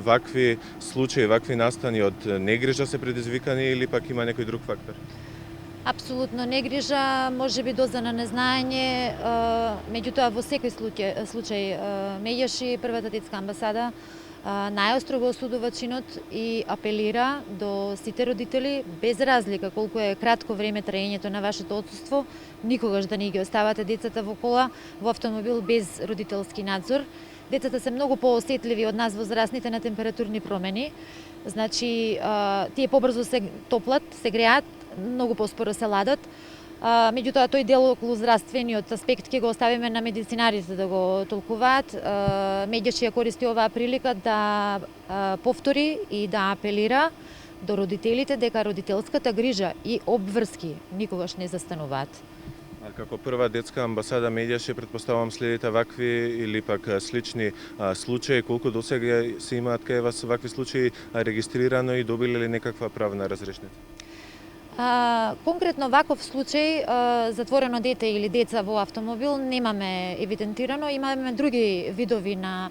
вакви случаи, вакви настани од негрижа се предизвикани или пак има некој друг фактор? Апсолутно негрижа, може би доза на незнаење, меѓутоа во секој случај Медјаши, првата детска амбасада, најостро го осудува чинот и апелира до сите родители, без разлика колку е кратко време траењето на вашето отсуство, никогаш да не ги оставате децата во кола, во автомобил без родителски надзор. Децата се многу поосетливи од нас возрастните на температурни промени. Значи, тие побрзо се топлат, се греат, многу поспоро се ладат. Меѓутоа, тој дел околу здравствениот аспект ќе го оставиме на медицинарите да го толкуваат. Медјаши ја користи оваа прилика да повтори и да апелира до родителите дека родителската грижа и обврски никогаш не застануваат. А како прва детска амбасада Медјаши, претпоставувам следите вакви или пак слични случаи, колку досега се имаат кај вас вакви случаи регистрирано и добиле ли некаква правна разрешница? Конкретно ваков случај, затворено дете или деца во автомобил, немаме евидентирано. Имаме други видови на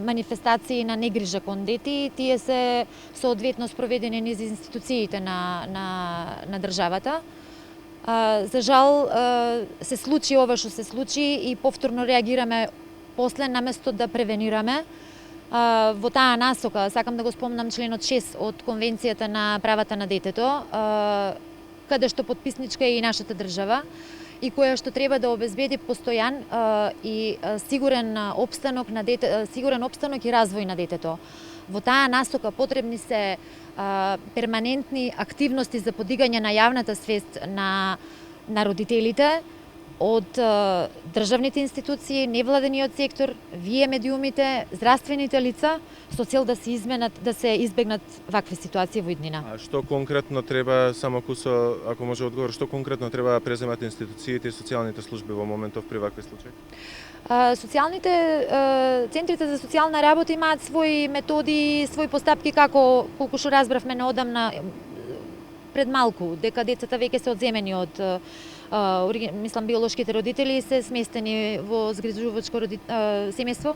манифестации на негрижа кон дети. Тие се соодветно спроведени низ институциите на државата. За жал се случи ова што се случи и повторно реагираме после наместо да превенираме. Во таа насока, сакам да го спомнам членот 6 од Конвенцијата на правата на детето, каде што подписничка е и нашата држава, и која што треба да обезбеди постојан и сигурен опстанок и развој на детето. Во таа насока потребни се перманентни активности за подигање на јавната свест на родителите, од државните институции, невладениот сектор, вие медиумите, здравствените лица, со цел да се избегнат вакви ситуации во иднина. А што конкретно треба, само кусо, ако може одговор, што конкретно треба да преземат институциите и социјалните служби во моментов при вакви случаи? Центрите за социјална работа имаат своји методи, своји постапки, како колку што разбравме наодамна пред малку, дека децата веќе се одземени од мислам биолошките родители се сместени во згрижувачко семејство.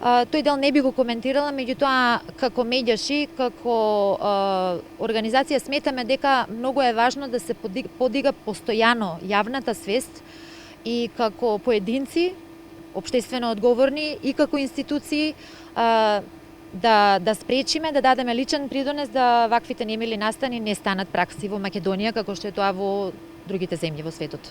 Тој дел не би го коментирала, меѓутоа како Медјаши, како организација сметаме дека многу е важно да се подига постојано јавната свест и како поединци, општествено одговорни и како институции да спречиме, да дадеме личен придонес да ваквите немили настани не станат пракси во Македонија како што е тоа во другите земји во светот.